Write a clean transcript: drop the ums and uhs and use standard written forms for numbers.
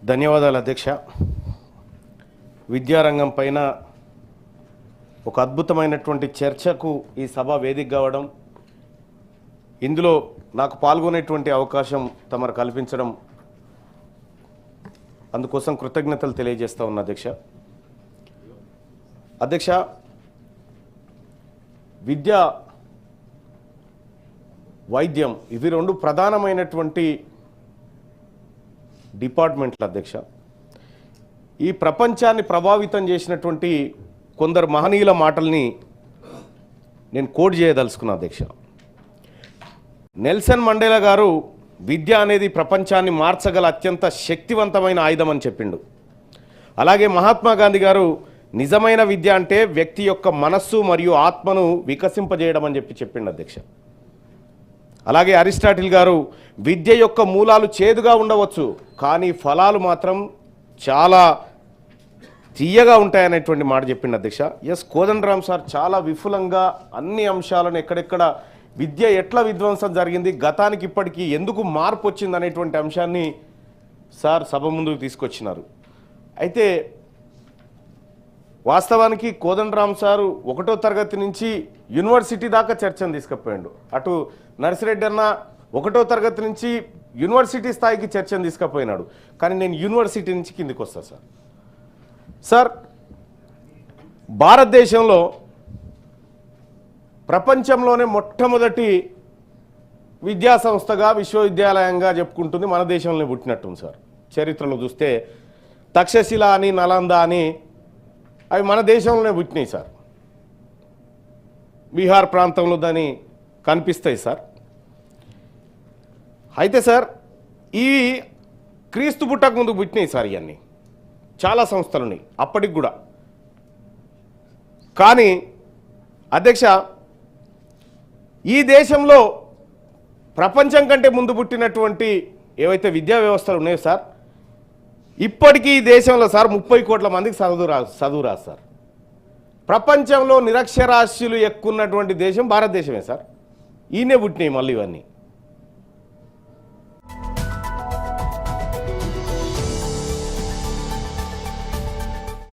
ధన్యవాదాలు అధ్యక్ష. విద్యారంగం పైన ఒక అద్భుతమైనటువంటి చర్చకు ఈ సభ వేదిక కావడం, ఇందులో నాకు పాల్గొనేటువంటి అవకాశం తమరు కల్పించడం, అందుకోసం కృతజ్ఞతలు తెలియజేస్తా ఉన్నా అధ్యక్ష. విద్య, వైద్యం ఇవి రెండు ప్రధానమైనటువంటి డిపార్ట్మెంట్లు అధ్యక్ష. ఈ ప్రపంచాన్ని ప్రభావితం చేసినటువంటి కొందరు మహనీయుల మాటల్ని నేను కోట్ చేయదలుచుకున్నా అధ్యక్ష. నెల్సన్ మండేలా గారు విద్య అనేది ప్రపంచాన్ని మార్చగల అత్యంత శక్తివంతమైన ఆయుధం అని చెప్పిండు. అలాగే మహాత్మా గాంధీ గారు నిజమైన విద్య అంటే వ్యక్తి యొక్క మనస్సు మరియు ఆత్మను వికసింపజేయడం అని చెప్పిండు అధ్యక్ష. అలాగే అరిస్టాటిల్ గారు విద్య యొక్క మూలాలు చేదుగా ఉండవచ్చు, కానీ ఫలాలు మాత్రం చాలా తీయగా ఉంటాయనేటువంటి మాట చెప్పిండు అధ్యక్ష. ఎస్ కోదండరామ్ సార్ చాలా విపులంగా అన్ని అంశాలను ఎక్కడెక్కడ విద్య ఎట్లా విధ్వంసం జరిగింది, గతానికి ఇప్పటికీ ఎందుకు మార్పు వచ్చింది అనేటువంటి అంశాన్ని సార్ సభ ముందుకు తీసుకొచ్చినారు. అయితే వాస్తవానికి కోదండరామ్ సారు 1వ తరగతి నుంచి యూనివర్సిటీ దాకా చర్చను తీసుకుపోయాడు. అటు నర్సిరెడ్డి అన్న 1వ తరగతి నుంచి యూనివర్సిటీ స్థాయికి చర్చను తీసుకుపోయినాడు. కానీ నేను యూనివర్సిటీ నుంచి కిందికి వస్తా సార్. భారతదేశంలో ప్రపంచంలోనే మొట్టమొదటి విద్యా సంస్థగా, విశ్వవిద్యాలయంగా చెప్పుకుంటుంది మన దేశంలోనే పుట్టినట్టుంది సార్. చరిత్రలో చూస్తే తక్షశిల అని, నలంద అని అవి మన దేశంలోనే పుట్టినాయి సార్. బీహార్ ప్రాంతంలో దాన్ని కనిపిస్తాయి సార్. అయితే సార్ ఈ క్రీస్తు పుట్టక ముందు పుట్టినాయి సార్. ఇవన్నీ చాలా సంస్థలు ఉన్నాయి అప్పటికి కూడా. కానీ అధ్యక్ష, ఈ దేశంలో ప్రపంచం కంటే ముందు పుట్టినటువంటి ఏవైతే విద్యా వ్యవస్థలు ఉన్నాయో సార్, ఇప్పటికీ ఈ దేశంలో సార్ 30 కోట్ల మందికి చదువు రాదు సార్. ప్రపంచంలో నిరక్షరాస్యులు ఎక్కువ ఉన్నటువంటి దేశం భారతదేశమే సార్. ఈయనే పుట్టినాయి మళ్ళీ ఇవన్నీ.